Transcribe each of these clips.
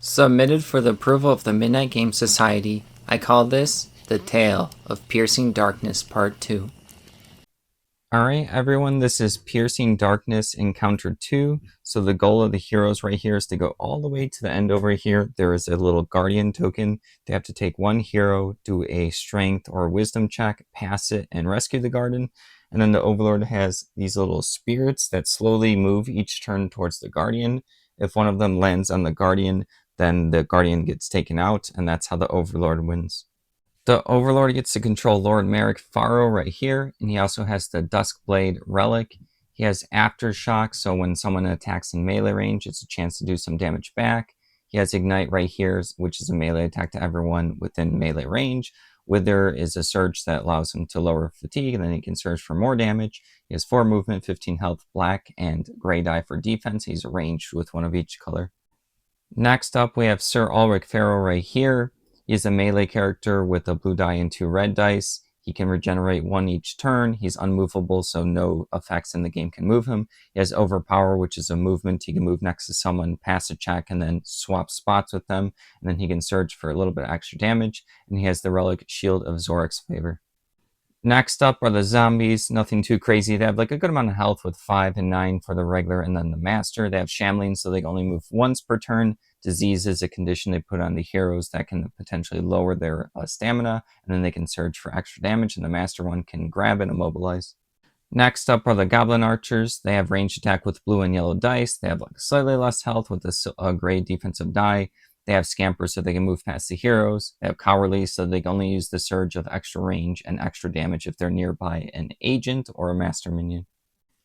Submitted for the approval of the Midnight Game Society, I call this The Tale of Piercing Darkness Part 2. Alright everyone, this is Piercing Darkness Encounter 2. So the goal of the heroes right here is to go all the way to the end over here. There is a little guardian token. They have to take one hero, do a strength or wisdom check, pass it, and rescue the guardian. And then the Overlord has these little spirits that slowly move each turn towards the guardian. If one of them lands on the guardian, then the guardian gets taken out, and that's how the Overlord wins. The Overlord gets to control Lord Merrick Faro right here, and he also has the Duskblade Relic. He has Aftershock, so when someone attacks in melee range, it's a chance to do some damage back. He has Ignite right here, which is a melee attack to everyone within melee range. Wither is a surge that allows him to lower fatigue, and then he can surge for more damage. He has 4 movement, 15 health, black, and gray die for defense. He's ranged with one of each color. Next up, we have Sir Ulrich Farrow right here. He's a melee character with a blue die and 2 red dice. He can regenerate 1 each turn. He's unmovable, so no effects in the game can move him. He has Overpower, which is a movement. He can move next to someone, pass a check, and then swap spots with them. And then he can surge for a little bit extra damage. And he has the relic Shield of Zorik's Favor. Next up are the zombies. Nothing too crazy. They have like a good amount of health with 5 and 9 for the regular and then the master. They have shambling, so they can only move once per turn. Disease is a condition they put on the heroes that can potentially lower their stamina, and then they can surge for extra damage, and the master one can grab and immobilize. Next up are the goblin archers. They have ranged attack with blue and yellow dice. They have like slightly less health with a gray defensive die. They have scamper, so they can move past the heroes. They have cowardly, so they can only use the surge of extra range and extra damage if they're nearby an agent or a master minion.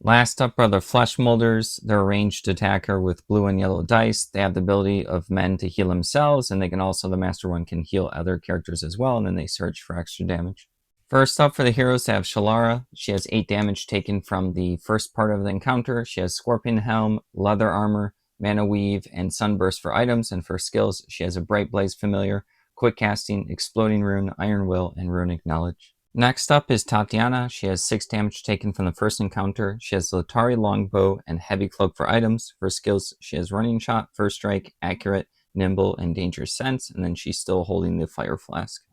Last up are the flesh molders. They're a ranged attacker with blue and yellow dice. They have the ability of men to heal themselves, and they can also, the master one can heal other characters as well, and then they surge for extra damage. First up for the heroes, they have Shalara. She has 8 damage taken from the first part of the encounter. She has Scorpion Helm, Leather Armor, Mana Weave, and Sunburst for items, and for skills, she has a Bright Blaze Familiar, Quick Casting, Exploding Rune, Iron Will, and Runic Knowledge. Next up is Tatiana. She has 6 damage taken from the first encounter. She has Latari Longbow and Heavy Cloak for items. For skills, she has Running Shot, First Strike, Accurate, Nimble, and Dangerous Sense, and then she's still holding the Fire Flask.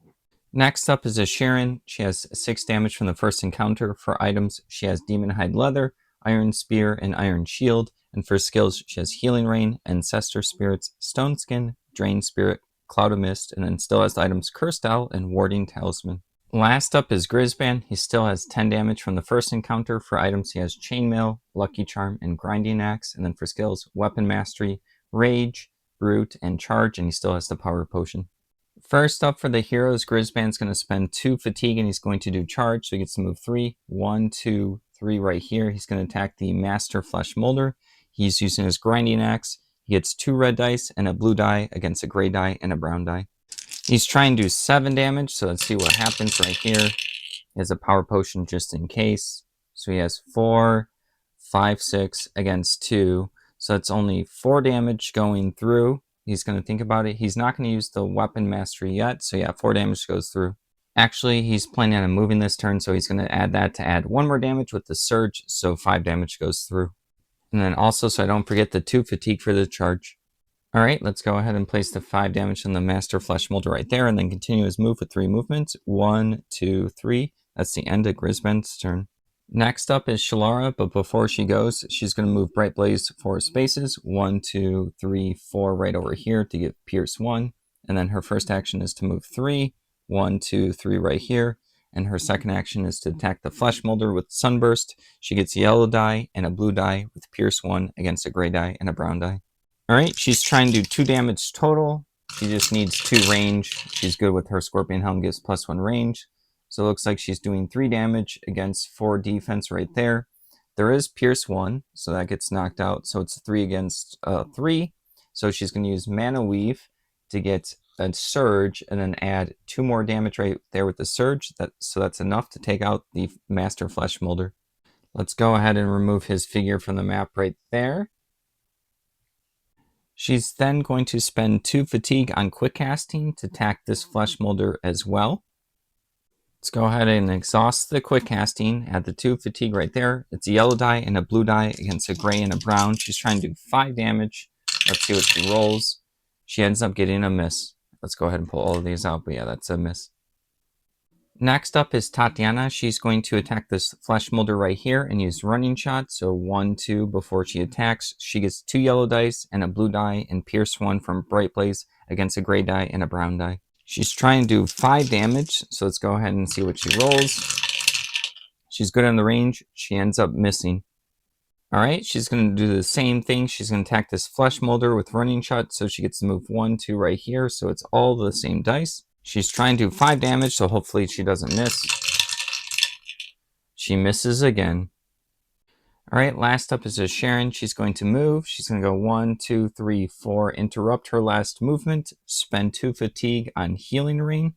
Next up is a Sharon. She has 6 damage from the first encounter. For items, she has Demon Hide Leather, Iron Spear, and Iron Shield. And for skills, she has Healing Rain, Ancestor Spirits, Stone Skin, Drain Spirit, Cloud of Mist, and then still has the items Cursed Owl and Warding Talisman. Last up is Grisban. He still has 10 damage from the first encounter. For items, he has Chainmail, Lucky Charm, and Grinding Axe. And then for skills, Weapon Mastery, Rage, Brute, and Charge, and he still has the Power Potion. First up for the heroes, Grisban's going to spend 2 fatigue, and he's going to do Charge, so he gets to move 3. 1, 2, 3 right here. He's going to attack the Master Flesh Molder. He's using his Grinding Axe. He gets 2 red dice and a blue die against a gray die and a brown die. He's trying to do 7 damage, so let's see what happens right here. He has a Power Potion just in case. So he has 4, 5, 6 against 2. So it's only 4 damage going through. He's going to think about it. He's not going to use the Weapon Mastery yet, so yeah, 4 damage goes through. Actually, he's planning on moving this turn, so he's going to add that to add 1 more damage with the Surge, so 5 damage goes through. And then also, so I don't forget, the 2 fatigue for the charge. Alright, let's go ahead and place the 5 damage on the Master Flesh Molder right there, and then continue his move with 3 movements. 1, 2, 3. That's the end of Grisban's turn. Next up is Shalara, but before she goes, she's going to move Bright Blaze 4 spaces. 1, 2, 3, 4 right over here to get Pierce 1. And then her first action is to move 3. 1, 2, 3 right here. And her second action is to attack the Flesh Molder with Sunburst. She gets a yellow die and a blue die with Pierce 1 against a gray die and a brown die. Alright, she's trying to do 2 damage total. She just needs 2 range. She's good with her Scorpion Helm, gives +1 range. So it looks like she's doing 3 damage against 4 defense right there. There is Pierce 1, so that gets knocked out. So it's 3 against 3. So she's going to use Mana Weave to get a Surge and then add 2 more damage right there with the Surge. So that's enough to take out the Master Flesh Molder. Let's go ahead and remove his figure from the map right there. She's then going to spend 2 fatigue on Quick Casting to attack this Flesh Molder as well. Let's go ahead and exhaust the Quick Casting, add the 2 fatigue right there. It's a yellow die and a blue die against a gray and a brown. She's trying to do 5 damage. Let's see what she rolls. She ends up getting a miss. Let's go ahead and pull all of these out, but yeah, that's a miss. Next up is Tatiana. She's going to attack this flesh molder right here and use running shot. So 1, 2 before she attacks. She gets 2 yellow dice and a blue die and pierce 1 from Bright Blaze against a gray die and a brown die. She's trying to do 5 damage. So let's go ahead and see what she rolls. She's good on the range. She ends up missing. Alright, she's going to do the same thing. She's going to attack this flesh molder with running shot. So she gets to move 1, 2 right here. So it's all the same dice. She's trying to do 5 damage, so hopefully she doesn't miss. She misses again. Alright, last up is Sharon. She's going to move. She's going to go 1, 2, 3, 4, interrupt her last movement, spend 2 fatigue on Healing Rain.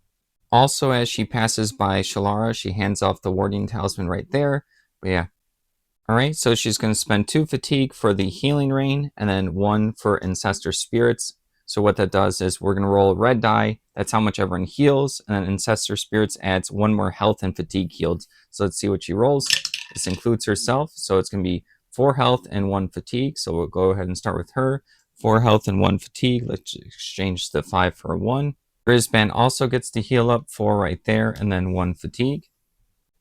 Also, as she passes by Shalara, she hands off the Warding Talisman right there. But yeah. Alright, so she's going to spend 2 fatigue for the Healing Rain, and then 1 for Ancestor Spirits. So what that does is we're going to roll a red die. That's how much everyone heals. And then Ancestor Spirits adds 1 more health and fatigue healed. So let's see what she rolls. This includes herself. So it's going to be 4 health and 1 fatigue. So we'll go ahead and start with her. 4 health and 1 fatigue. Let's exchange the 5 for 1. Grisban also gets to heal up 4 right there and then 1 fatigue.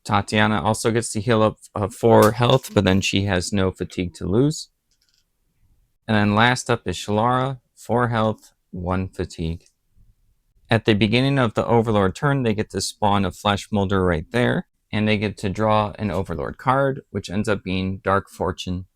Tatiana also gets to heal up 4 health, but then she has no fatigue to lose. And then last up is Shalara, 4 health, 1 fatigue. At the beginning of the Overlord turn, they get to spawn a Flesh Molder right there, and they get to draw an Overlord card, which ends up being Dark Fortune.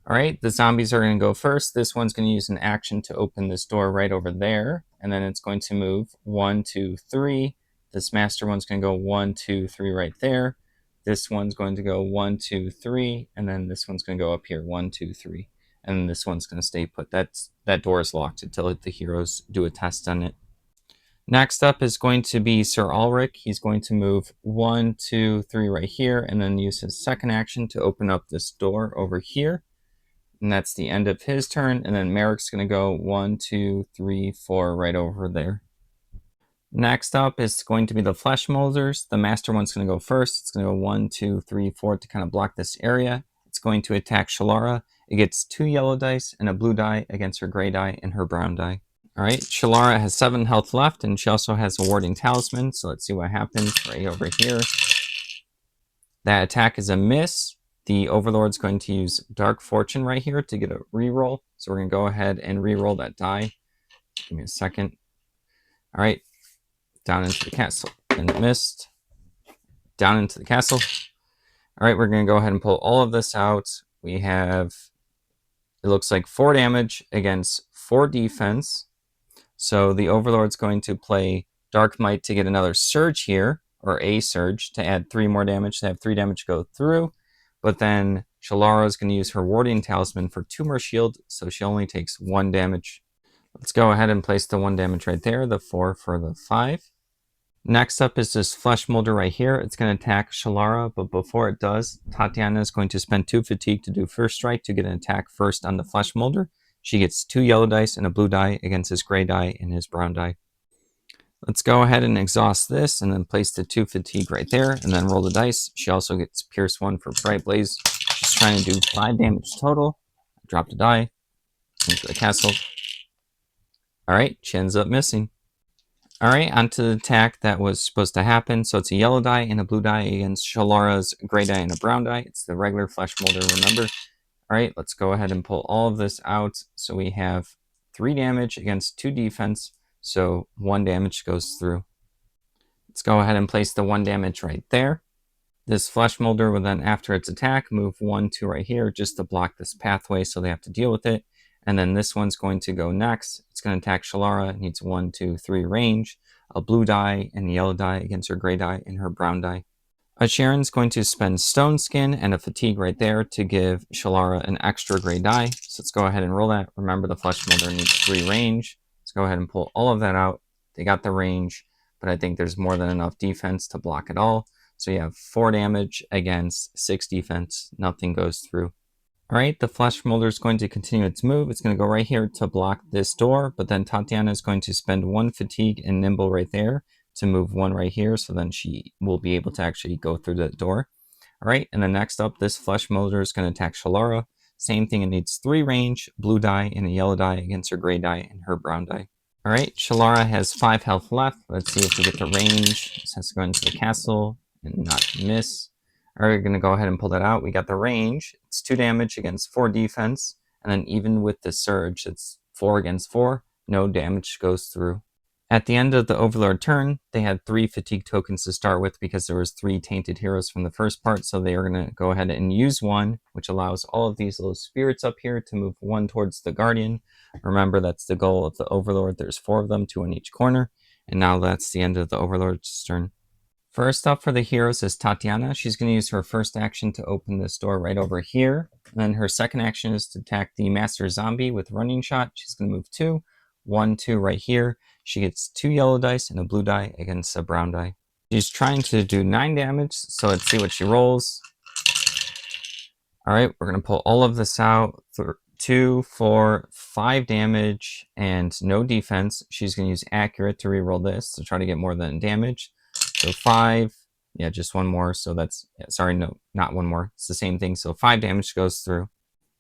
Alright, the zombies are going to go first. This one's going to use an action to open this door right over there, and then it's going to move 1, 2, 3. This master one's going to go 1, 2, 3 right there. This one's going to go 1, 2, 3, and then this one's going to go up here 1, 2, 3. And this one's going to stay put. That door is locked until the heroes do a test on it. Next up is going to be Sir Ulrich. He's going to move 1, 2, 3 right here, and then use his second action to open up this door over here. And that's the end of his turn. And then Merrick's going to go 1, 2, 3, 4 right over there. Next up is going to be the Flesh Molders. The master one's going to go first. It's going to go 1, 2, 3, 4 to kind of block this area. It's going to attack Shalara. It gets 2 yellow dice and a blue die against her gray die and her brown die. Alright, Shalara has 7 health left, and she also has a Warding Talisman. So let's see what happens right over here. That attack is a miss. The Overlord's going to use Dark Fortune right here to get a reroll. So we're going to go ahead and reroll that die. Give me a second. Alright, down into the castle. And it missed. Down into the castle. Alright, we're going to go ahead and pull all of this out. We have, it looks like 4 damage against 4 defense. So the Overlord's going to play Dark Might to get another surge here, or a surge, to add 3 more damage, to have 3 damage go through. But then Shalara is going to use her Warding Talisman for 2 more shield, so she only takes 1 damage. Let's go ahead and place the 1 damage right there, the 4 for the 5. Next up is this Flesh Molder right here. It's going to attack Shalara, but before it does, Tatiana is going to spend 2 fatigue to do first strike to get an attack first on the Flesh Molder. She gets 2 yellow dice and a blue die against his gray die and his brown die. Let's go ahead and exhaust this and then place the 2 fatigue right there and then roll the dice. She also gets Pierce 1 for Bright Blaze. She's trying to do 5 damage total. Dropped a die into the castle. Alright, she ends up missing. Alright, onto the attack that was supposed to happen. So it's a yellow die and a blue die against Shalara's gray die and a brown die. It's the regular Flesh Molder, remember. Alright, let's go ahead and pull all of this out. So we have 3 damage against 2 defense. So 1 damage goes through. Let's go ahead and place the 1 damage right there. This Flesh Molder will then, after its attack, move 1, 2 right here just to block this pathway so they have to deal with it. And then this one's going to go next. It's going to attack Shalara. It needs 1, 2, 3 range, a blue die and a yellow die against her gray die and her brown die. Sharon's going to spend Stone Skin and a fatigue right there to give Shalara an extra gray die. So let's go ahead and roll that. Remember, the Flesh Molder needs 3 range. Let's go ahead and pull all of that out. They got the range, but I think there's more than enough defense to block it all. So you have 4 damage against 6 defense. Nothing goes through. Alright, the Flesh Molder is going to continue its move. It's going to go right here to block this door, but then Tatiana is going to spend 1 fatigue and nimble right there to move 1 right here, so then she will be able to actually go through the door. Alright, and then next up, this Flesh Molder is going to attack Shalara. Same thing, it needs 3 range, blue die, and a yellow die against her gray die and her brown die. Alright, Shalara has 5 health left. Let's see if we get the range. This has to go into the castle and not miss. Alright, we're going to go ahead and pull that out. We got the range. It's 2 damage against 4 defense. And then even with the surge, it's 4 against 4. No damage goes through. At the end of the Overlord turn, they had 3 fatigue tokens to start with because there was 3 tainted heroes from the first part, so they are going to go ahead and use 1, which allows all of these little spirits up here to move 1 towards the Guardian. Remember, that's the goal of the Overlord. There's 4 of them, 2 in each corner, and now that's the end of the Overlord's turn. First up for the heroes is Tatiana. She's going to use her first action to open this door right over here. And then her second action is to attack the Master Zombie with Running Shot. She's going to move 2, 1, 2 right here. She gets 2 yellow dice and a blue die against a brown die. She's trying to do 9 damage, so let's see what she rolls. Alright, we're going to pull all of this out. 2, 4, 5 damage, and no defense. She's going to use Accurate to reroll this to try to get more than damage. So 5, yeah, just 1 more. So that's, sorry, no, not 1 more. It's the same thing. So 5 damage goes through.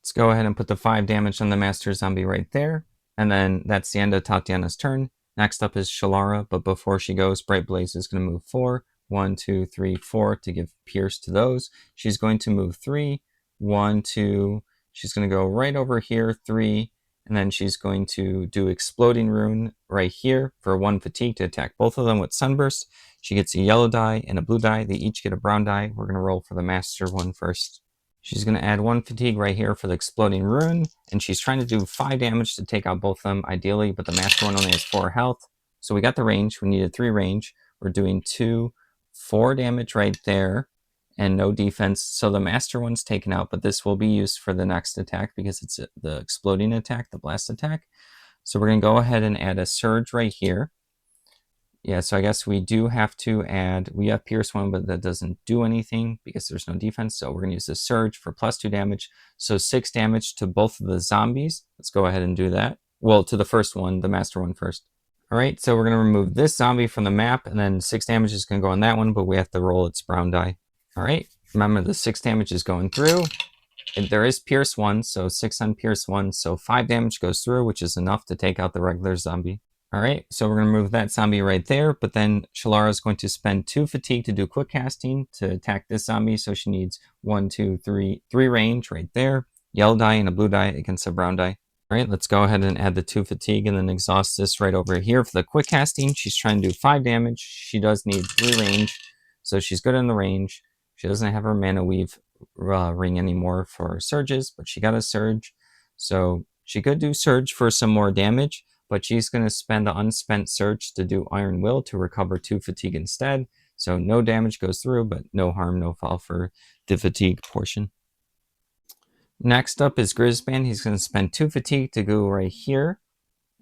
Let's go ahead and put the 5 damage on the Master Zombie right there. And then that's the end of Tatiana's turn. Next up is Shalara, but before she goes, Bright Blaze is going to move 4. 1, 2, 3, 4 to give Pierce to those. She's going to move 3. 1, 2. She's going to go right over here, 3. And then she's going to do Exploding Rune right here for 1 fatigue to attack both of them with Sunburst. She gets a yellow die and a blue die. They each get a brown die. We're going to roll for the Master one first. She's going to add 1 fatigue right here for the Exploding Rune. And she's trying to do 5 damage to take out both of them, ideally. But the Master one only has 4 health. So we got the range. We needed 3 range. We're doing 2, 4 damage right there. And no defense. So the Master one's taken out. But this will be used for the next attack because it's the Exploding attack, the Blast attack. So we're going to go ahead and add a Surge right here. Yeah, so I guess we do have to add, we have Pierce 1, but that doesn't do anything because there's no defense. So we're going to use the Surge for plus 2 damage. So 6 damage to both of the zombies. Let's go ahead and do that. Well, to the first one, the Master one first. All right, so we're going to remove this zombie from the map, and then 6 damage is going to go on that one, but we have to roll its brown die. All right, remember the 6 damage is going through. And there is Pierce 1, so 6 on Pierce 1, so 5 damage goes through, which is enough to take out the regular zombie. Alright, so we're going to move that zombie right there, but then Shalara is going to spend 2 fatigue to do quick casting to attack this zombie, so she needs 1, 2, 3 range right there. Yellow die and a blue die against a brown die. Alright, let's go ahead and add the 2 fatigue and then exhaust this right over here for the quick casting. She's trying to do 5 damage. She does need 3 range, so she's good in the range. She doesn't have her mana weave ring anymore for surges, but she got a surge, so she could do surge for some more damage. But she's going to spend the unspent surge to do Iron Will to recover 2 fatigue instead. So no damage goes through, but no harm, no foul for the fatigue portion. Next up is Grisban. He's going to spend 2 fatigue to go right here.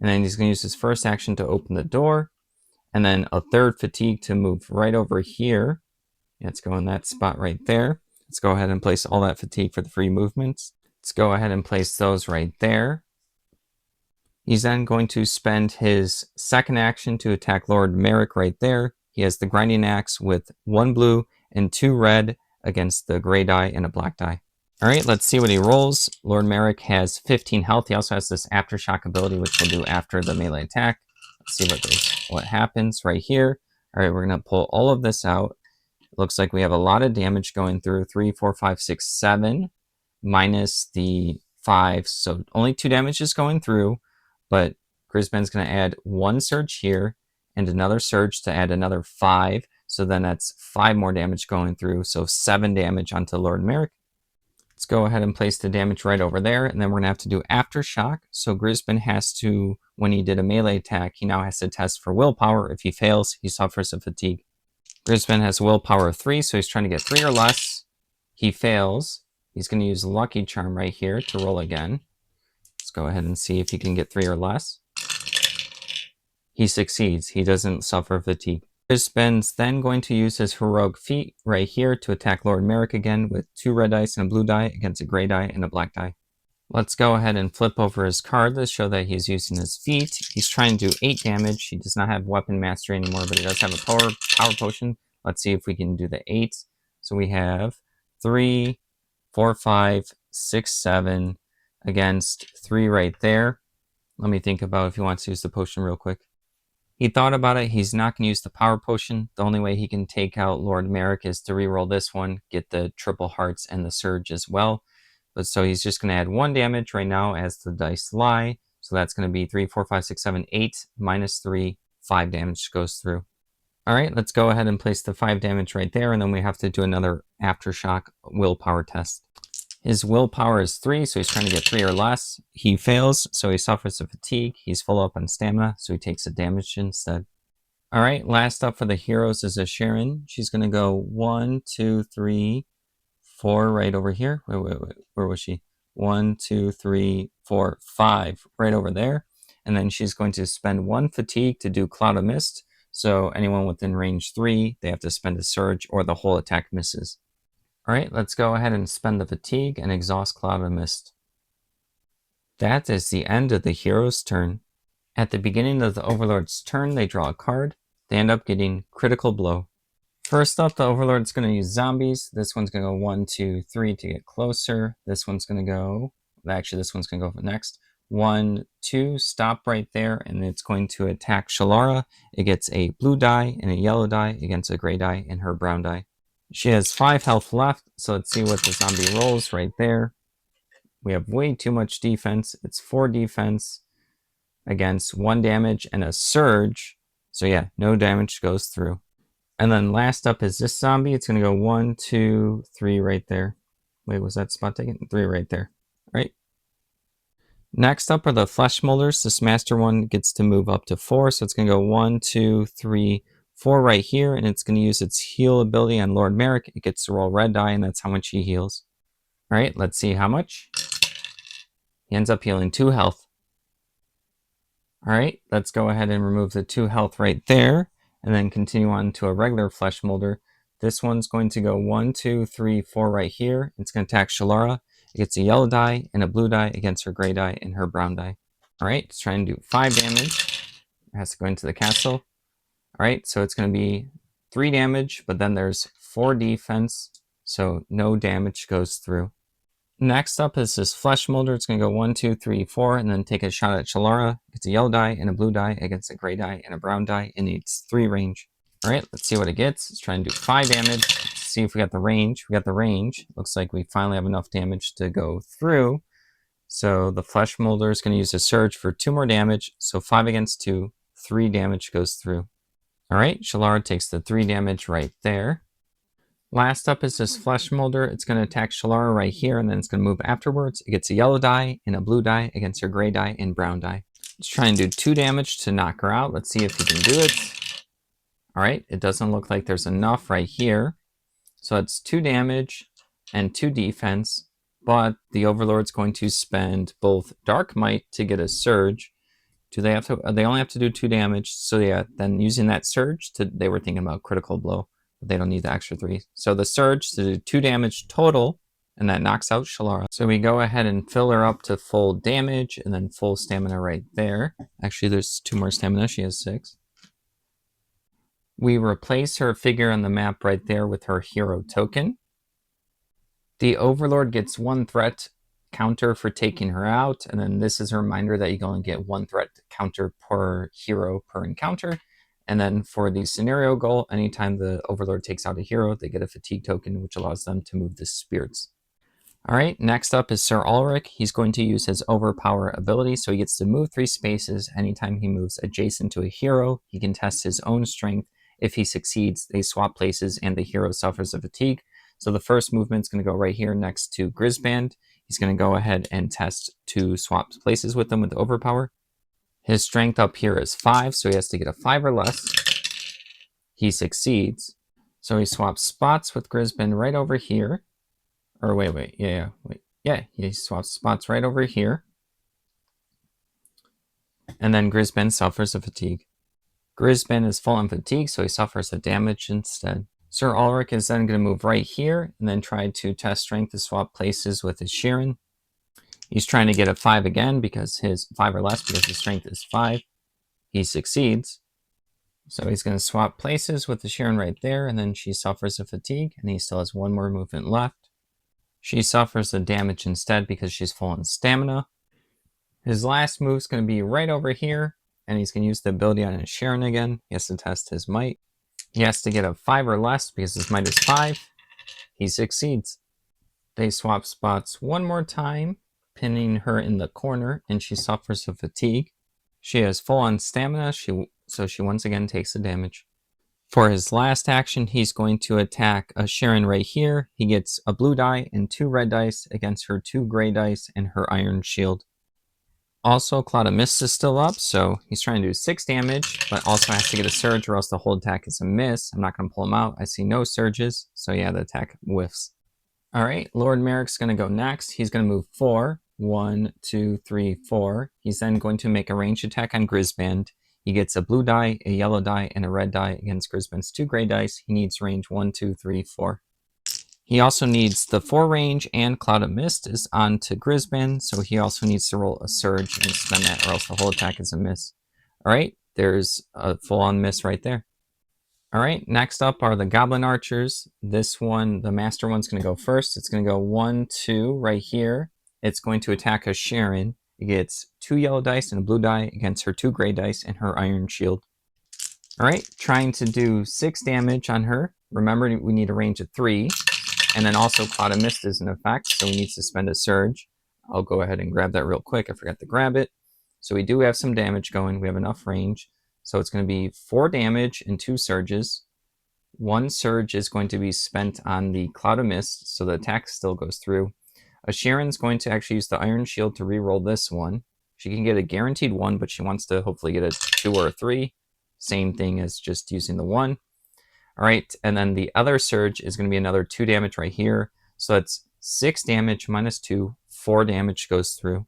And then he's going to use his first action to open the door. And then a 3rd fatigue to move right over here. Let's go in that spot right there. Let's go ahead and place all that fatigue for the free movements. Let's go ahead and place those right there. He's then going to spend his second action to attack Lord Merrick right there. He has the Grinding Axe with 1 blue and 2 red against the gray die and a black die. All right, let's see what he rolls. Lord Merrick has 15 health. He also has this Aftershock ability, which he'll do after the melee attack. Let's see what happens right here. All right, we're going to pull all of this out. It looks like we have a lot of damage going through. 3, 4, 5, 6, 7 minus the 5. So only 2 damage is going through. But Grisban's going to add 1 surge here and another surge to add another 5. So then that's 5 more damage going through. So 7 damage onto Lord Merrick. Let's go ahead and place the damage right over there. And then we're going to have to do Aftershock. So Grisban has to, when he did a melee attack, he now has to test for willpower. If he fails, he suffers a fatigue. Grisban has a willpower of 3, so he's trying to get 3 or less. He fails. He's going to use Lucky Charm right here to roll again. Let's go ahead and see if he can get 3 or less. He succeeds. He doesn't suffer fatigue. Grisban's then going to use his Heroic Feat right here to attack Lord Merrick again with 2 red dice and a blue die against a gray die and a black die. Let's go ahead and flip over his card to show that he's using his feat. He's trying to do 8 damage. He does not have Weapon Mastery anymore, but he does have a power potion. Let's see if we can do the 8. So we have 3, 4, 5, 6, 7 against 3 right there. Let me think about if he wants to use the potion real quick. He thought about it. He's not going to use the power potion. The only way he can take out Lord Merrick is to reroll this one, get the triple hearts and the surge as well. But so he's just going to add 1 damage right now as the dice lie. So that's going to be 3, 4, 5, 6, 7, 8 minus 3, 5 damage goes through. All right, let's go ahead and place the 5 damage right there, and then we have to do another Aftershock willpower test. His willpower is 3, so he's trying to get 3 or less. He fails, so he suffers a fatigue. He's full up on stamina, so he takes a damage instead. All right, last up for the heroes is a Sharon. She's going to go 1, 2, 3, 4 right over here. Wait, where was she? 1, 2, 3, 4, 5 right over there. And then she's going to spend 1 fatigue to do Cloud of Mist. So anyone within range 3, they have to spend a surge or the whole attack misses. All right, let's go ahead and spend the fatigue and exhaust Cloud of Mist. That is the end of the hero's turn. At the beginning of the Overlord's turn, they draw a card. They end up getting Critical Blow. First up, the Overlord's going to use zombies. This one's going to go 1, 2, 3 to get closer. This one's going to go, actually this one's going to go next. 1, 2, stop right there, and it's going to attack Shalara. It gets a blue die and a yellow die against a gray die and her brown die. She has 5 health left, so let's see what the zombie rolls right there. We have way too much defense. It's 4 defense against 1 damage and a surge. So yeah, no damage goes through. And then last up is this zombie. It's going to go 1, 2, 3 right there. Wait, was that spot taken? 3 right there. Right. Next up are the flesh molders. This master one gets to move up to 4. So it's going to go 1, 2, 3, 4 right here. And it's going to use its heal ability on Lord Merrick. It gets to roll red die, and that's how much he heals. All right, let's see how much. He ends up healing 2 health. All right, let's go ahead and remove the 2 health right there, and then continue on to a regular flesh molder. This one's going to go 1, 2, 3, 4 right here. It's going to attack Shalara. It gets a yellow die and a blue die against her gray die and her brown die. All right, it's trying to do 5 damage. It has to go into the castle. All right, so it's going to be 3 damage, but then there's 4 defense, so no damage goes through. Next up is this flesh molder. It's going to go 1, 2, 3, 4, and then take a shot at Shalara. It's a yellow die and a blue die against a gray die and a brown die. It needs 3 range. All right, let's see what it gets. It's trying to do 5 damage. Let's see if we got the range. We got the range. Looks like we finally have enough damage to go through. So the flesh molder is going to use a surge for 2 more damage. So 5 against 2, 3 damage goes through. All right, Shalara takes the 3 damage right there. Last up is this flesh molder. It's going to attack Shalara right here, and then it's going to move afterwards. It gets a yellow die and a blue die against her gray die and brown die. Let's try and do 2 damage to knock her out. Let's see if he can do it. All right, it doesn't look like there's enough right here. So it's 2 damage and 2 defense, but the Overlord's going to spend both Dark Might to get a surge. They only have to do 2 damage. So yeah, then using that surge, they were thinking about Critical Blow. They don't need the extra 3. So the surge to do 2 damage total, and that knocks out Shalara. So we go ahead and fill her up to full damage, and then full stamina right there. Actually, there's 2 more stamina. She has 6. We replace her figure on the map right there with her hero token. The Overlord gets 1 threat counter for taking her out, and then this is a reminder that you can only get 1 threat counter per hero per encounter. And then for the scenario goal, anytime the Overlord takes out a hero, they get a fatigue token, which allows them to move the spirits. All right, next up is Sir Ulrich. He's going to use his Overpower ability, so he gets to move 3 spaces. Anytime he moves adjacent to a hero, he can test his own strength. If he succeeds, they swap places and the hero suffers a fatigue. So the first movement is going to go right here next to Grisband. He's going to go ahead and test to swap places with them with the Overpower. His strength up here is 5, so he has to get a 5 or less. He succeeds. So he swaps spots with Grisband right over here. Or wait. Yeah, he swaps spots right over here. And then Grisband suffers a fatigue. Grisband is full on fatigue, so he suffers a damage instead. Sir Ulrich is then going to move right here and then try to test strength to swap places with his Sheeran. He's trying to get a 5 again because his 5 or less because his strength is 5. He succeeds. So he's going to swap places with the Sheeran right there, and then she suffers a fatigue, and he still has 1 more movement left. She suffers the damage instead because she's full on stamina. His last move's going to be right over here, and he's going to use the ability on his Sharon again. He has to test his might. He has to get a 5 or less because his might is 5. He succeeds. They swap spots one more time, pinning her in the corner, and she suffers a fatigue. She has full on stamina, so she once again takes the damage. For his last action, he's going to attack a Sharon right here. He gets a blue die and 2 red dice against her 2 gray dice and her iron shield. Also, Cloud of Mist is still up, so he's trying to do 6 damage, but also has to get a surge or else the whole attack is a miss. I'm not going to pull him out. I see no surges, so yeah, the attack whiffs. Alright, Lord Merrick's going to go next. He's going to move 4. 1, 2, 3, 4. He's then going to make a ranged attack on Grisband. He gets a blue die, a yellow die, and a red die against Grisband's 2 gray dice. He needs range 1, 2, 3, 4. He also needs the 4 range, and Cloud of Mist is on to Grisband, so he also needs to roll a surge and spend that, or else the whole attack is a miss. Alright, there's a full-on miss right there. Alright, next up are the Goblin Archers. This one, the Master one's going to go first. It's going to go 1, 2 right here. It's going to attack a Sharon. It gets 2 yellow dice and a blue die against her 2 gray dice and her iron shield. Alright, trying to do 6 damage on her. Remember, we need a range of 3. And then also Cloud of Mist is in effect, so we need to spend a surge. I'll go ahead and grab that real quick. I forgot to grab it. So we do have some damage going. We have enough range. So it's going to be 4 damage and 2 surges. 1 surge is going to be spent on the Cloud of Mist, so the attack still goes through. A Sharon's going to actually use the Iron Shield to reroll this one. She can get a guaranteed 1, but she wants to hopefully get a 2 or a 3. Same thing as just using the 1. Alright, and then the other surge is going to be another 2 damage right here. So that's 6 damage minus 2, 4 damage goes through.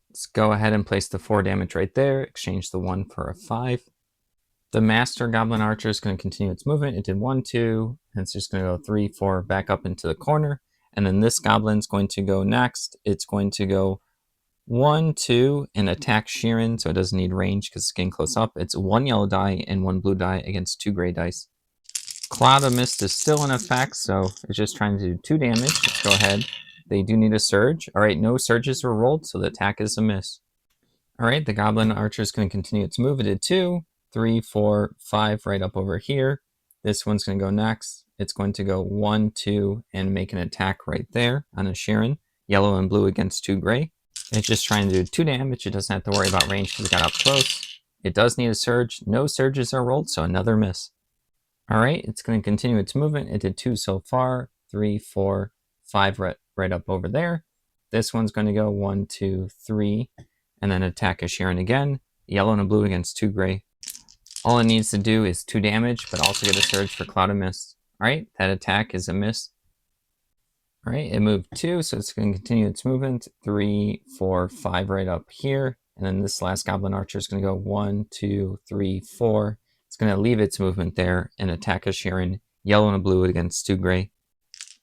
Let's go ahead and place the 4 damage right there, exchange the 1 for a 5. The Master Goblin Archer is going to continue its movement. It did 1, 2, and it's just going to go 3, 4, back up into the corner. And then this Goblin's going to go next. It's going to go 1, 2, and attack Sheeran, so it doesn't need range because it's getting close up. It's 1 yellow die and 1 blue die against 2 gray dice. Cloud of Mist is still in effect, so it's just trying to do 2 damage. Let's go ahead. They do need a surge. Alright, no surges were rolled, so the attack is a miss. Alright, the Goblin Archer is going to continue its move. It did 2, 3, 4, 5 right up over here. This one's going to go next. It's going to go 1, 2, and make an attack right there on a Sharon. Yellow and blue against 2 gray. It's just trying to do 2 damage. It doesn't have to worry about range because it got up close. It does need a surge. No surges are rolled, so another miss. Alright, it's going to continue its movement. It did 2 so far. 3, 4, 5 right up over there. This one's going to go 1, 2, 3, and then attack a Sharon again. Yellow and a blue against 2 gray. All it needs to do is 2 damage, but also get a surge for Cloud of Mist. Alright, that attack is a miss. Alright, it moved 2, so it's going to continue its movement. 3, 4, 5 right up here. And then this last Goblin Archer is going to go 1, 2, 3, 4. It's going to leave its movement there and attack a Sharon, yellow and a blue against 2 gray.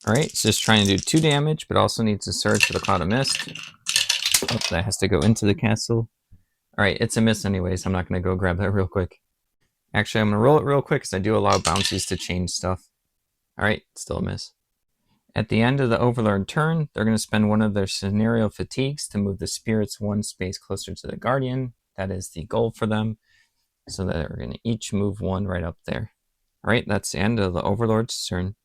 Alright, it's just trying to do 2 damage, but also needs a surge for the Cloud of Mist. Oh, that has to go into the castle. Alright, it's a miss anyways. I'm not going to go grab that real quick. Actually, I'm going to roll it real quick because I do allow bouncies to change stuff. Alright, still a miss. At the end of the Overlord turn, they're going to spend one of their scenario fatigues to move the spirits 1 space closer to the Guardian. That is the goal for them. So they're going to each move 1 right up there. Alright, that's the end of the Overlord's turn.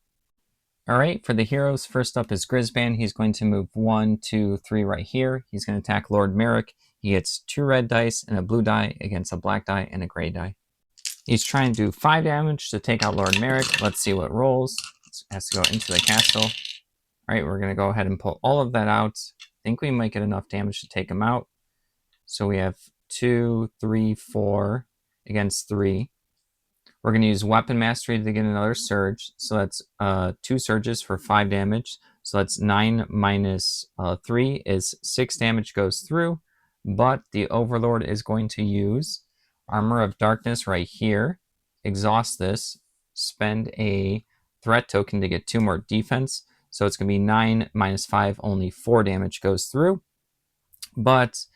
Alright, for the heroes, first up is Grisband. He's going to move 1, 2, 3 right here. He's going to attack Lord Merrick. He gets 2 red dice and a blue die against a black die and a gray die. He's trying to do 5 damage to take out Lord Merrick. Let's see what rolls. It has to go into the castle. Alright, we're going to go ahead and pull all of that out. I think we might get enough damage to take him out. So we have 2, 3, 4 against 3. We're going to use Weapon Mastery to get another surge. So that's 2 surges for 5 damage. So that's 9 minus 3 is 6 damage goes through. But the Overlord is going to use Armor of Darkness right here. Exhaust this. Spend a threat token to get 2 more defense. So it's going to be 9 minus 5, only 4 damage goes through. But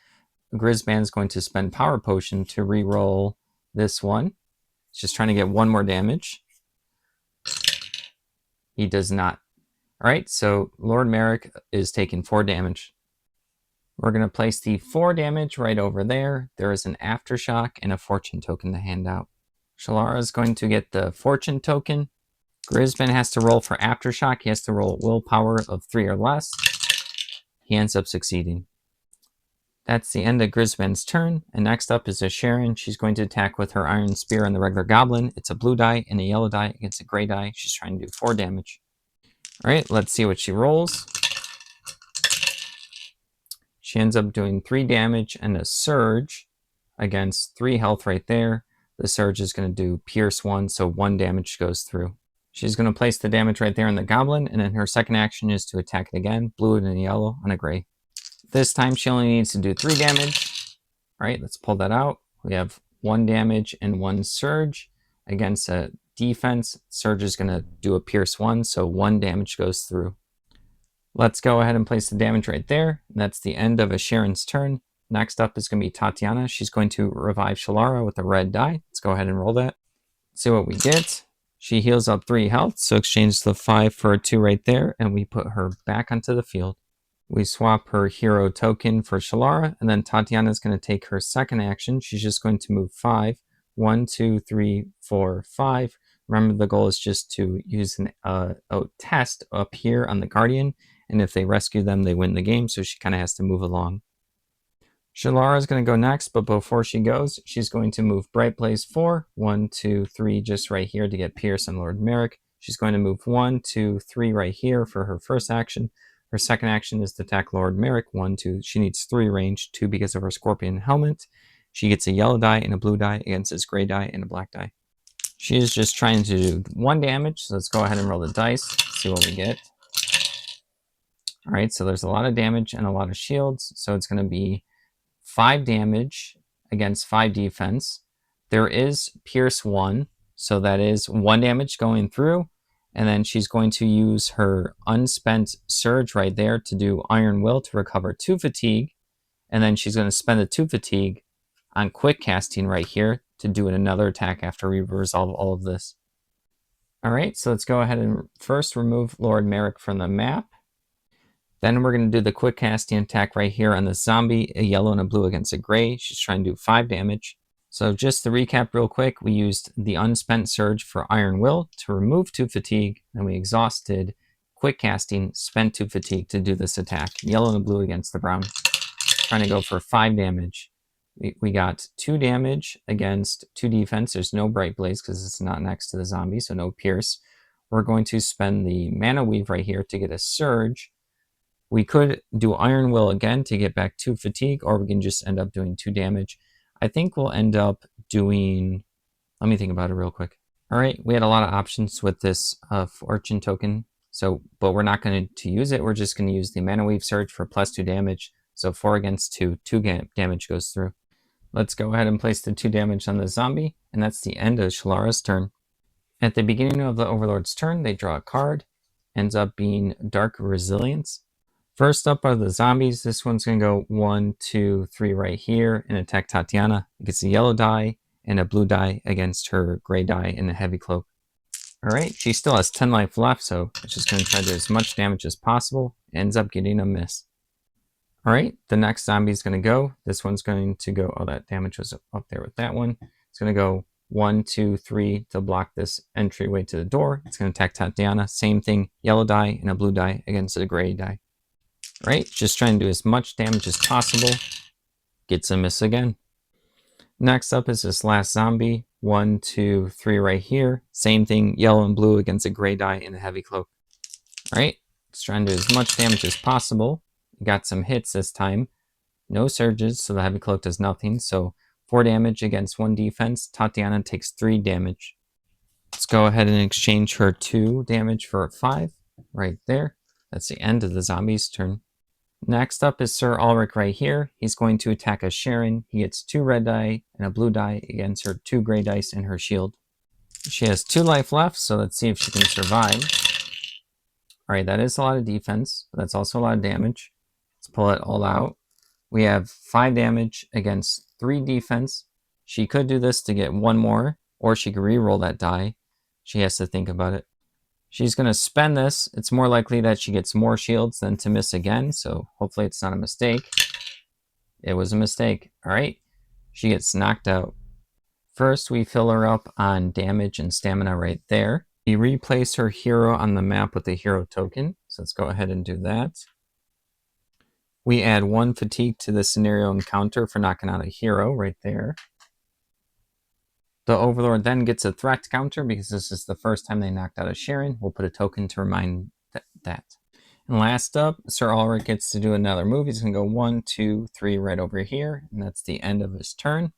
Grisband's going to spend Power Potion to reroll this one. It's just trying to get 1 more damage. He does not. Alright, so Lord Merrick is taking 4 damage. We're going to place the 4 damage right over there. There is an Aftershock and a Fortune token to hand out. Shalara is going to get the Fortune token. Grisman has to roll for Aftershock. He has to roll willpower of 3 or less. He ends up succeeding. That's the end of Grisman's turn, and next up is a Sharon. She's going to attack with her Iron Spear on the regular Goblin. It's a blue die and a yellow die against a gray die. She's trying to do 4 damage. Alright, let's see what she rolls. She ends up doing 3 damage and a Surge against 3 health right there. The Surge is going to do Pierce 1, so 1 damage goes through. She's going to place the damage right there on the Goblin, and then her second action is to attack it again, blue and a yellow on a gray. This time she only needs to do 3 damage. Alright, let's pull that out. We have 1 damage and 1 Surge against a defense. Surge is going to do a Pierce 1, so 1 damage goes through. Let's go ahead and place the damage right there. That's the end of a Sharon's turn. Next up is going to be Tatiana. She's going to revive Shalara with a red die. Let's go ahead and roll that. See what we get. She heals up 3 health, so exchange the 5 for a 2 right there, and we put her back onto the field. We swap her hero token for Shalara, and then Tatiana is going to take her second action. She's just going to move 5. 1, 2, 3, 4, 5. Remember, the goal is just to use a test up here on the Guardian, and if they rescue them, they win the game, so she kind of has to move along. Shalara is going to go next, but before she goes, she's going to move Bright Blaze 4. 1, 2, 3, just right here to get Pierce and Lord Merrick. She's going to move 1, 2, 3 right here for her first action. Her second action is to attack Lord Merrick. 1, 2. She needs 3 range, 2 because of her Scorpion helmet. She gets a yellow die and a blue die against this gray die and a black die. She is just trying to do 1 damage, so let's go ahead and roll the dice, see what we get. Alright, so there's a lot of damage and a lot of shields, so it's going to be 5 damage against 5 defense. There is Pierce 1, so that is 1 damage going through, and then she's going to use her unspent Surge right there to do Iron Will to recover 2 fatigue, and then she's going to spend the 2 fatigue on quick casting right here to do another attack after we resolve all of this. Alright, so let's go ahead and first remove Lord Merrick from the map. Then we're going to do the quick casting attack right here on the zombie, a yellow and a blue against a gray. She's trying to do 5 damage. So just to recap real quick, we used the unspent Surge for Iron Will to remove 2 fatigue, and we exhausted quick casting, spent 2 fatigue to do this attack. Yellow and blue against the brown. Trying to go for 5 damage. We got 2 damage against 2 defense. There's no Bright Blaze because it's not next to the zombie, so no Pierce. We're going to spend the Mana Weave right here to get a Surge. We could do Iron Will again to get back 2 fatigue, or we can just end up doing 2 damage. I think we'll end up doing... Let me think about it real quick. Alright, we had a lot of options with this Fortune token, but we're not going to use it. We're just going to use the Mana Weave Surge for plus 2 damage. So 4 against 2, 2 damage goes through. Let's go ahead and place the 2 damage on the zombie, and that's the end of Shalara's turn. At the beginning of the Overlord's turn, they draw a card. Ends up being Dark Resilience. First up are the zombies. This one's going to go 1, 2, 3 right here and attack Tatiana. It gets a yellow die and a blue die against her gray die and a heavy cloak. Alright, she still has 10 life left, so it's just going to try to do as much damage as possible. Ends up getting a miss. Alright, the next zombie is going to go. This one's going to go... Oh, that damage was up there with that one. It's going to go 1, 2, 3 to block this entryway to the door. It's going to attack Tatiana. Same thing, yellow die and a blue die against a gray die. Right, just trying to do as much damage as possible. Gets a miss again. Next up is this last zombie. 1, 2, 3 right here. Same thing, yellow and blue against a gray die and a heavy cloak. Alright, just trying to do as much damage as possible. Got some hits this time. No surges, so the heavy cloak does nothing. So 4 damage against 1 defense. Tatiana takes 3 damage. Let's go ahead and exchange her 2 damage for 5 right there. That's the end of the zombie's turn. Next up is Sir Ulrich right here. He's going to attack a Sharon. He gets 2 red die and a blue die against her 2 gray dice and her shield. She has 2 life left, so let's see if she can survive. Alright, that is a lot of defense. But that's also a lot of damage. Let's pull it all out. We have 5 damage against 3 defense. She could do this to get 1 more, or she could re-roll that die. She has to think about it. She's going to spend this. It's more likely that she gets more shields than to miss again, so hopefully it's not a mistake. It was a mistake. All right, she gets knocked out. First, we fill her up on damage and stamina right there. We replace her hero on the map with a hero token. So let's go ahead and do that. We add 1 fatigue to the scenario encounter for knocking out a hero right there. The Overlord then gets a threat counter because this is the first time they knocked out a Sharon. We'll put a token to remind that. And last up, Sir Ulrich gets to do another move. He's going to go 1, 2, 3 right over here, and that's the end of his turn.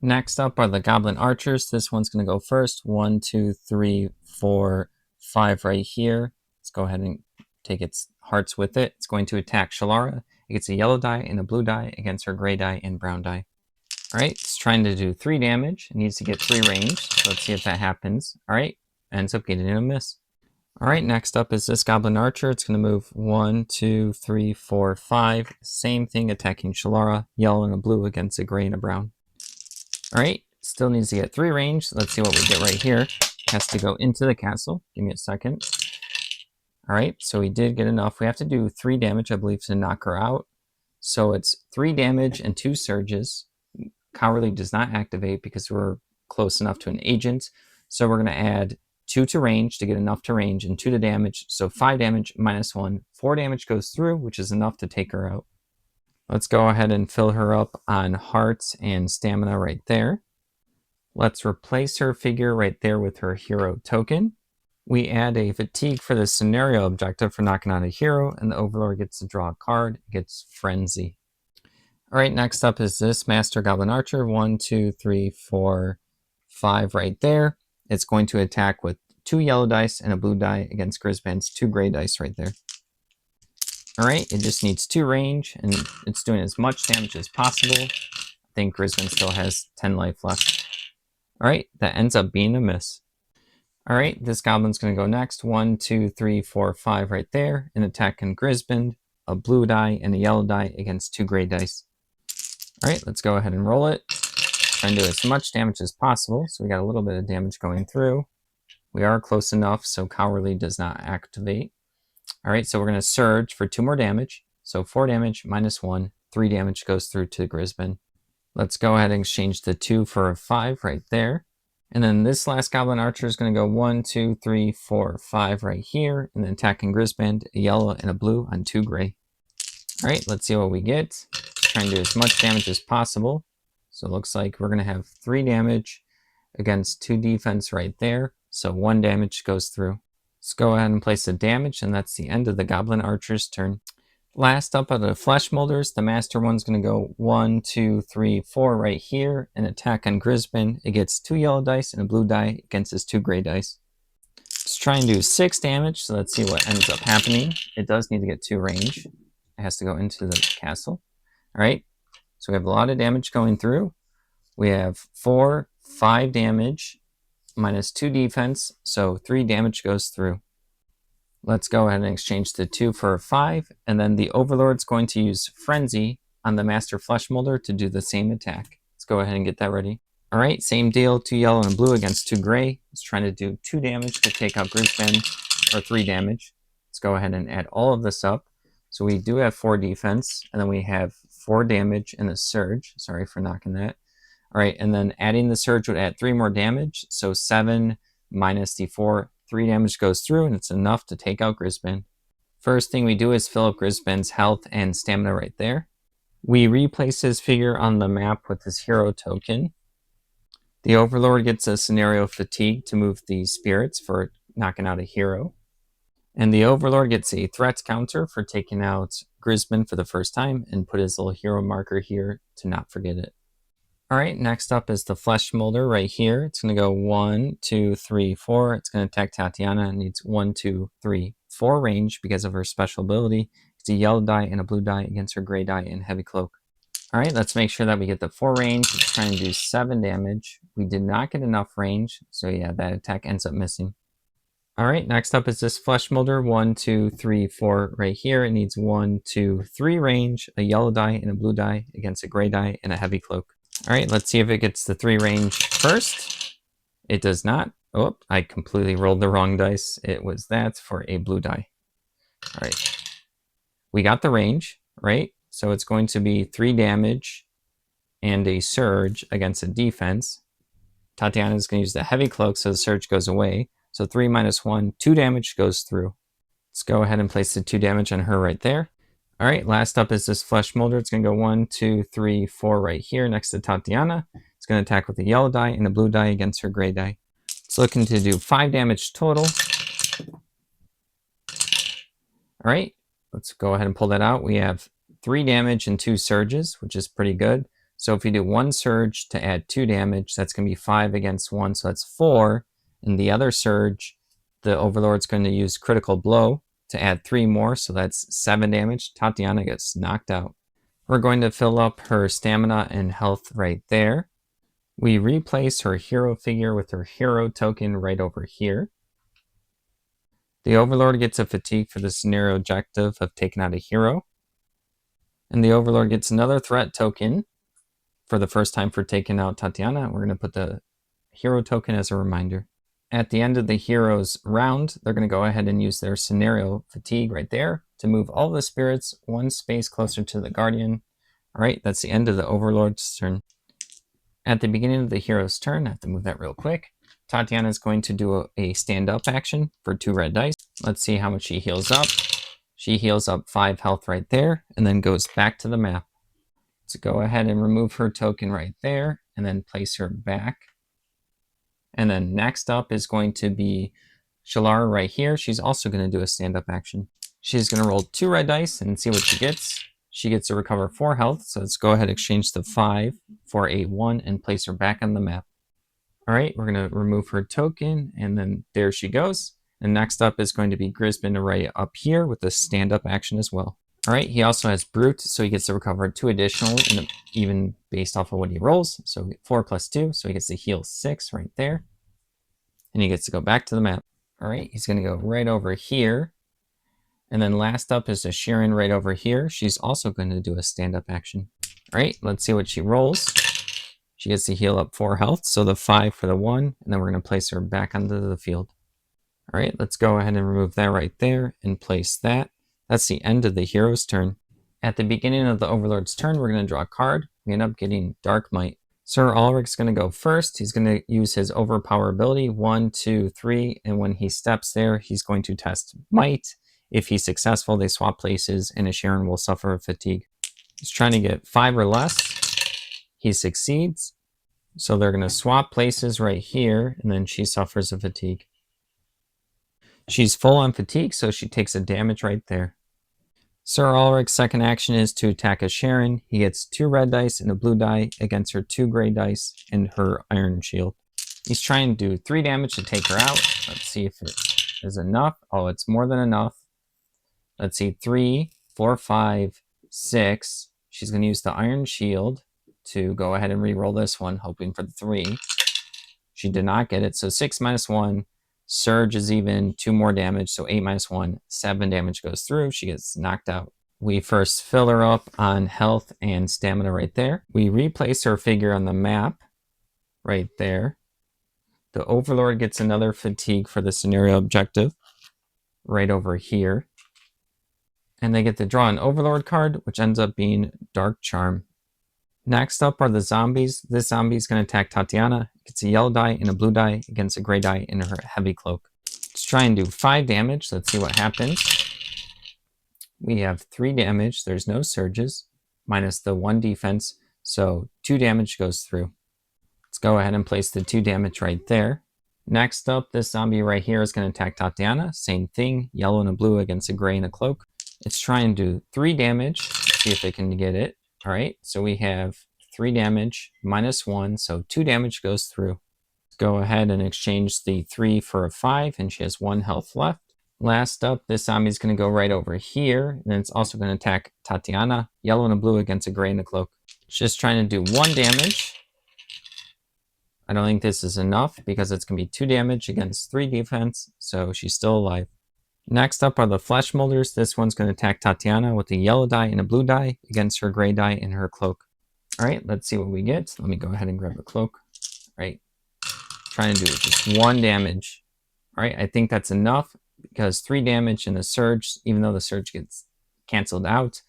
Next up are the Goblin Archers. This one's going to go first. 1, 2, 3, 4, 5 right here. Let's go ahead and take its hearts with it. It's going to attack Shalara. It gets a yellow die and a blue die against her gray die and brown die. All right, it's trying to do 3 damage. It needs to get 3 range. So let's see if that happens. All right, ends up getting a miss. All right, next up is this Goblin Archer. It's going to move 1, 2, 3, 4, 5. Same thing, attacking Shalara. Yellow and a blue against a gray and a brown. All right, still needs to get 3 range. Let's see what we get right here. Has to go into the castle. Give me a second. All right, so we did get enough. We have to do 3 damage, I believe, to knock her out. So it's 3 damage and 2 surges. Cowardly does not activate because we're close enough to an agent. So we're going to add 2 to range to get enough to range and 2 to damage. So 5 damage minus 1. 4 damage goes through, which is enough to take her out. Let's go ahead and fill her up on hearts and stamina right there. Let's replace her figure right there with her hero token. We add a fatigue for the scenario objective for knocking out a hero, and the Overlord gets to draw a card. It gets Frenzy. All right, next up is this Master Goblin Archer. 1, 2, 3, 4, 5 right there. It's going to attack with 2 yellow dice and a blue die against Grisband's 2 gray dice right there. All right, it just needs 2 range, and it's doing as much damage as possible. I think Grisband still has 10 life left. All right, that ends up being a miss. All right, this Goblin's going to go next. 1, 2, 3, 4, 5 right there. An attack on Grisband, a blue die, and a yellow die against 2 gray dice. All right, let's go ahead and roll it. Try and do as much damage as possible. So we got a little bit of damage going through. We are close enough, so Cowardly does not activate. All right, so we're going to surge for 2 more damage. So 4 damage minus 1, 3 damage goes through to Grisband. Let's go ahead and exchange the 2 for a 5 right there. And then this last Goblin Archer is going to go 1, 2, 3, 4, 5 right here. And then attacking Grisband, a yellow and a blue on 2 gray. All right, let's see what we get. Try and do as much damage as possible. So it looks like we're going to have 3 damage against 2 defense right there. So 1 damage goes through. Let's go ahead and place the damage, and that's the end of the Goblin Archer's turn. Last up are the Flesh Molders. The Master one's going to go 1, 2, 3, 4 right here. An attack on Grisband. It gets 2 yellow dice and a blue die against his 2 gray dice. Let's try and do 6 damage, so let's see what ends up happening. It does need to get 2 range. It has to go into the castle. All right, so we have a lot of damage going through. We have 4, 5 damage minus 2 defense, so 3 damage goes through. Let's go ahead and exchange the 2 for a 5, and then the Overlord's going to use Frenzy on the Master Flesh Molder to do the same attack. Let's go ahead and get that ready. All right, same deal, 2 yellow and blue against 2 gray. It's trying to do 2 damage to take out Grisband, or 3 damage. Let's go ahead and add all of this up. So we do have 4 defense, and then we have 4 damage and a surge. Sorry for knocking that. All right, and then adding the surge would add 3 more damage. So 7 minus the 4, 3 damage goes through, and it's enough to take out Grisband. First thing we do is fill up Grisband's health and stamina right there. We replace his figure on the map with his hero token. The Overlord gets a scenario fatigue to move the spirits for knocking out a hero. And the Overlord gets a threat counter for taking out Grisband for the first time, and put his little hero marker here to not forget it. All right, next up is the Flesh Molder right here. It's going to go 1, 2, 3, 4. It's going to attack Tatiana. It needs 1, 2, 3, 4 range because of her special ability. It's a yellow die and a blue die against her gray die and heavy cloak. All right, let's make sure that we get the 4 range. It's trying to do 7 damage. We did not get enough range, so yeah, that attack ends up missing. All right, next up is this Flesh Molder. 1, 2, 3, 4 right here. It needs 1, 2, 3 range, a yellow die and a blue die against a gray die and a heavy cloak. All right, let's see if it gets the 3 range first. It does not. Oh, I completely rolled the wrong dice. It was that for a blue die. All right. We got the range, right? So it's going to be 3 damage and a surge against a defense. Tatiana is going to use the heavy cloak, so the surge goes away. So 3 minus 1, 2 damage goes through. Let's go ahead and place the 2 damage on her right there. All right, last up is this flesh molder. It's going to go 1, 2, 3, 4 right here next to Tatiana. It's going to attack with a yellow die and a blue die against her gray die. It's looking to do 5 damage total. All right, let's go ahead and pull that out. We have 3 damage and 2 surges, which is pretty good. So if we do 1 surge to add 2 damage, that's going to be 5 against 1, so that's 4. And the other surge, the Overlord's going to use critical blow to add 3 more, so that's 7 damage. Tatiana gets knocked out. We're going to fill up her stamina and health right there. We replace her hero figure with her hero token right over here. The Overlord gets a fatigue for the scenario objective of taking out a hero. And the Overlord gets another threat token for the first time for taking out Tatiana. We're going to put the hero token as a reminder. At the end of the hero's round, they're going to go ahead and use their scenario fatigue right there to move all the spirits 1 space closer to the Guardian. All right, that's the end of the Overlord's turn. At the beginning of the hero's turn, I have to move that real quick. Tatiana is going to do a stand-up action for 2 red dice. Let's see how much she heals up. She heals up 5 health right there, and then goes back to the map. Let's go ahead and remove her token right there, and then place her back. And then next up is going to be Shalara right here. She's also going to do a stand-up action. She's going to roll 2 red dice and see what she gets. She gets to recover 4 health, so let's go ahead and exchange the 5 for a 1 and place her back on the map. All right, we're going to remove her token, and then there she goes. And next up is going to be Grisbin right up here with a stand-up action as well. All right, he also has Brute, so he gets to recover 2 additional, even based off of what he rolls. So 4 plus 2, so he gets to heal 6 right there. And he gets to go back to the map. All right, he's going to go right over here. And then last up is a Sharon right over here. She's also going to do a stand-up action. All right, let's see what she rolls. She gets to heal up 4 health, so the 5 for the 1, and then we're going to place her back onto the field. All right, let's go ahead and remove that right there and place that. That's the end of the hero's turn. At the beginning of the Overlord's turn, we're going to draw a card. We end up getting Dark Might. Sir Ulrich's going to go first. He's going to use his overpower ability, 1, 2, 3, and when he steps there, he's going to test Might. If he's successful, they swap places, and a Sharon will suffer a fatigue. He's trying to get 5 or less. He succeeds. So they're going to swap places right here, and then she suffers a fatigue. She's full on fatigue, so she takes a damage right there. Sir Ulrich's second action is to attack a Sharon. He gets 2 red dice and a blue die against her 2 gray dice and her iron shield. He's trying to do 3 damage to take her out. Let's see if it is enough. Oh, it's more than enough. Let's see, 3, 4, 5, 6. She's going to use the iron shield to go ahead and re-roll this one, hoping for the 3. She did not get it, so 6 minus 1. Surge is even 2 more damage, so 8 minus 1, 7 damage goes through. She gets knocked out. We first fill her up on health and stamina right there. We replace her figure on the map right there. The Overlord gets another fatigue for the scenario objective right over here. And they get to draw an Overlord card, which ends up being Dark Charm. Next up are the zombies. This zombie is going to attack Tatiana. It gets a yellow die and a blue die against a gray die in her heavy cloak. Let's try and do 5 damage. Let's see what happens. We have 3 damage. There's no surges, minus the 1 defense. So 2 damage goes through. Let's go ahead and place the 2 damage right there. Next up, this zombie right here is going to attack Tatiana. Same thing, yellow and a blue against a gray and a cloak. It's trying to do 3 damage. See if it can get it. All right, so we have 3 damage, minus 1, so 2 damage goes through. Let's go ahead and exchange the 3 for a 5, and she has 1 health left. Last up, this zombie is going to go right over here, and then it's also going to attack Tatiana, yellow and a blue against a gray and a cloak. It's just trying to do 1 damage. I don't think this is enough because it's going to be 2 damage against 3 defense, so she's still alive. Next up are the flesh molders. This one's going to attack Tatiana with a yellow die and a blue die against her gray die and her cloak. All right, let's see what we get. Let me go ahead and grab the cloak. All right, trying to do just 1 damage. All right, I think that's enough because 3 damage in the surge, even though the surge gets canceled out,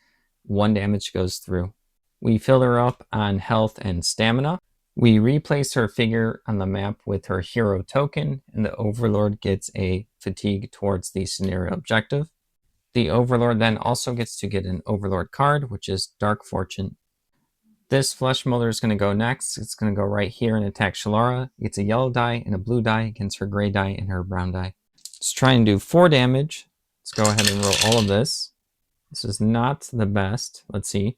1 damage goes through. We fill her up on health and stamina. We replace her figure on the map with her hero token, and the Overlord gets a fatigue towards the scenario objective. The Overlord then also gets to get an Overlord card, which is Dark Fortune. This Flesh Molder is going to go next. It's going to go right here and attack Shalara. It's a yellow die and a blue die against her gray die and her brown die. Let's try and do 4 damage. Let's go ahead and roll all of this. This is not the best. Let's see.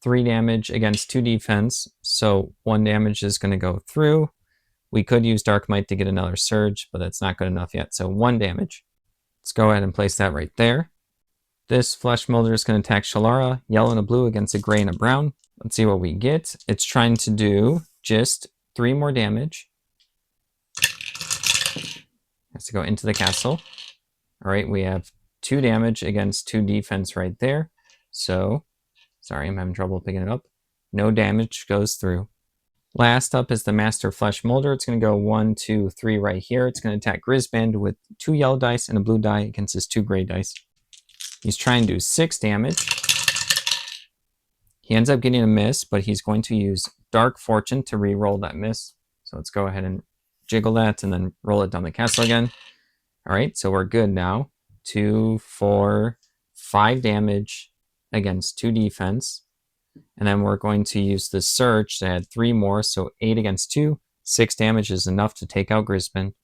3 damage against 2 defense, so 1 damage is going to go through. We could use Dark Might to get another surge, but that's not good enough yet, so 1 damage. Let's go ahead and place that right there. This Flesh Molder is going to attack Shalara, yellow and a blue against a gray and a brown. Let's see what we get. It's trying to do just 3 more damage. Has to go into the castle. All right, we have 2 damage against 2 defense right there. So, sorry, I'm having trouble picking it up. No damage goes through. Last up is the Master Flesh Molder. It's going to go 1, 2, 3 right here. It's going to attack Grisband with 2 yellow dice and a blue die against his 2 gray dice. He's trying to do 6 damage. He ends up getting a miss, but he's going to use Dark Fortune to re-roll that miss. So let's go ahead and jiggle that and then roll it down the castle again. All right, so we're good now. 2, 4, 5 damage against 2 defense. And then we're going to use the Surge to add 3 more, so 8 against 2. 6 damage is enough to take out Grisbin.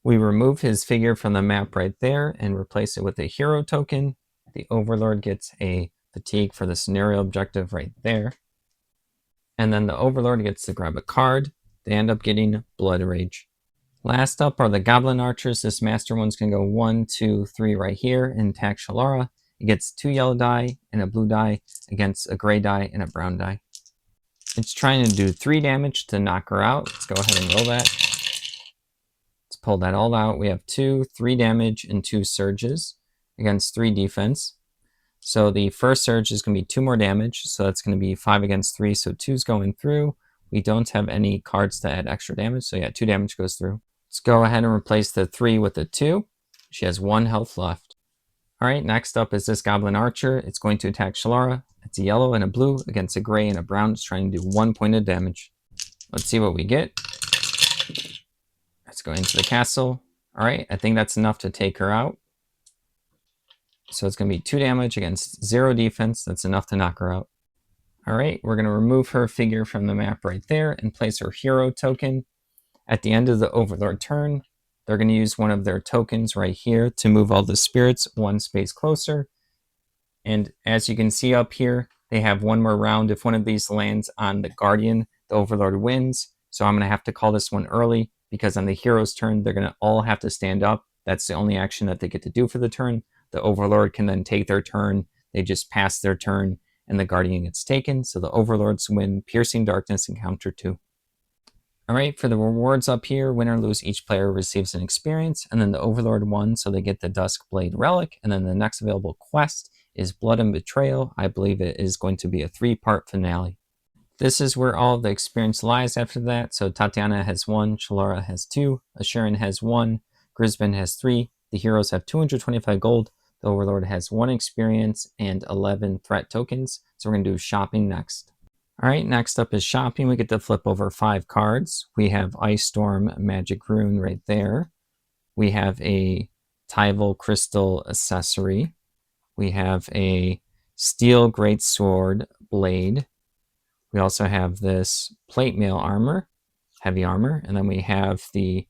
We remove his figure from the map right there and replace it with a hero token. The Overlord gets a fatigue for the scenario objective right there. And then the Overlord gets to grab a card. They end up getting Blood Rage. Last up are the Goblin Archers. This master one's going to go 1, 2, 3 right here and attack Shalara. It gets 2 yellow die and a blue die against a gray die and a brown die. It's trying to do 3 damage to knock her out. Let's go ahead and roll that. Let's pull that all out. We have 2, 3 damage and 2 surges against 3 defense. So the first surge is going to be 2 more damage. So that's going to be 5 against 3. So 2's going through. We don't have any cards to add extra damage. So yeah, 2 damage goes through. Let's go ahead and replace the 3 with the 2. She has 1 health left. All right, next up is this Goblin Archer. It's going to attack Shalara. It's a yellow and a blue against a gray and a brown. It's trying to do 1 point of damage. Let's see what we get. Let's go into the castle. All right, I think that's enough to take her out. So it's going to be 2 damage against 0 defense. That's enough to knock her out. All right, we're going to remove her figure from the map right there and place her hero token. At the end of the Overlord turn, they're going to use one of their tokens right here to move all the spirits 1 space closer. And as you can see up here, they have 1 more round. If one of these lands on the Guardian, the Overlord wins. So I'm going to have to call this one early because on the hero's turn, they're going to all have to stand up. That's the only action that they get to do for the turn. The Overlord can then take their turn. They just pass their turn and the Guardian gets taken. So the Overlords win Piercing Darkness Encounter 2. All right, for the rewards up here, win or lose, each player receives an experience, and then the Overlord won, so they get the Dusk Blade Relic, and then the next available quest is Blood and Betrayal. I believe it is going to be a 3-part finale. This is where all of the experience lies after that. So Tatiana has 1, Shalara has 2, Asherin has 1, Grisbin has 3, the heroes have 225 gold, the Overlord has 1 experience and 11 threat tokens. So we're going to do shopping next. All right, next up is shopping. We get to flip over 5 cards. We have Ice Storm Magic Rune right there. We have a Tyval Crystal Accessory. We have a Steel Greatsword Blade. We also have this Plate Mail Armor, Heavy Armor, and then we have the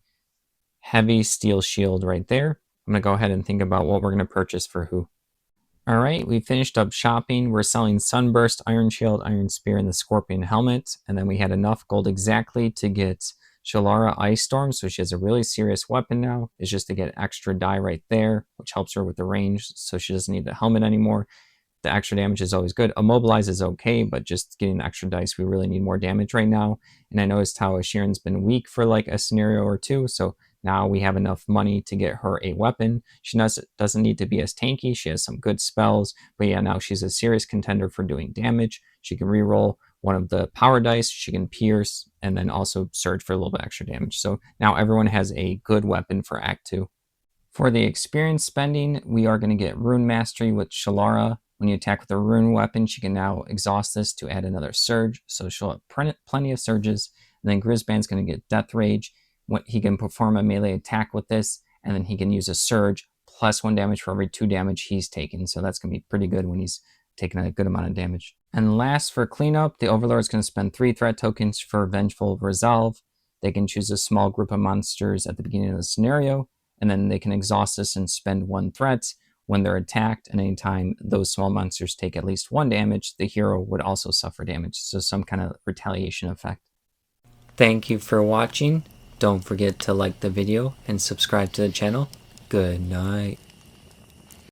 Heavy Steel Shield right there. I'm going to go ahead and think about what we're going to purchase for who. All right, we finished up shopping. We're selling Sunburst, Iron Shield, Iron Spear, and the Scorpion Helmet. And then we had enough gold exactly to get Shalara Ice Storm, so she has a really serious weapon now. It's just to get extra die right there, which helps her with the range, so she doesn't need the helmet anymore. The extra damage is always good. Immobilize is okay, but just getting the extra dice, we really need more damage right now. And I noticed how Asheron's been weak for like a scenario or two, so now we have enough money to get her a weapon. She doesn't need to be as tanky. She has some good spells, but yeah, now she's a serious contender for doing damage. She can reroll one of the power dice, she can pierce, and then also surge for a little bit extra damage. So now everyone has a good weapon for Act 2. For the experience spending, we are going to get Rune Mastery with Shalara. When you attack with a rune weapon, she can now exhaust this to add another surge, so she'll have plenty of surges. And then Grisband's going to get Death Rage. He can perform a melee attack with this, and then he can use a surge plus 1 damage for every 2 damage he's taken. So that's going to be pretty good when he's taking a good amount of damage. And last, for cleanup, the Overlord is going to spend 3 threat tokens for Vengeful Resolve. They can choose a small group of monsters at the beginning of the scenario, and then they can exhaust this and spend 1 threat when they're attacked. And anytime those small monsters take at least 1 damage, the hero would also suffer damage. So some kind of retaliation effect. Thank you for watching. Don't forget to like the video and subscribe to the channel. Good night.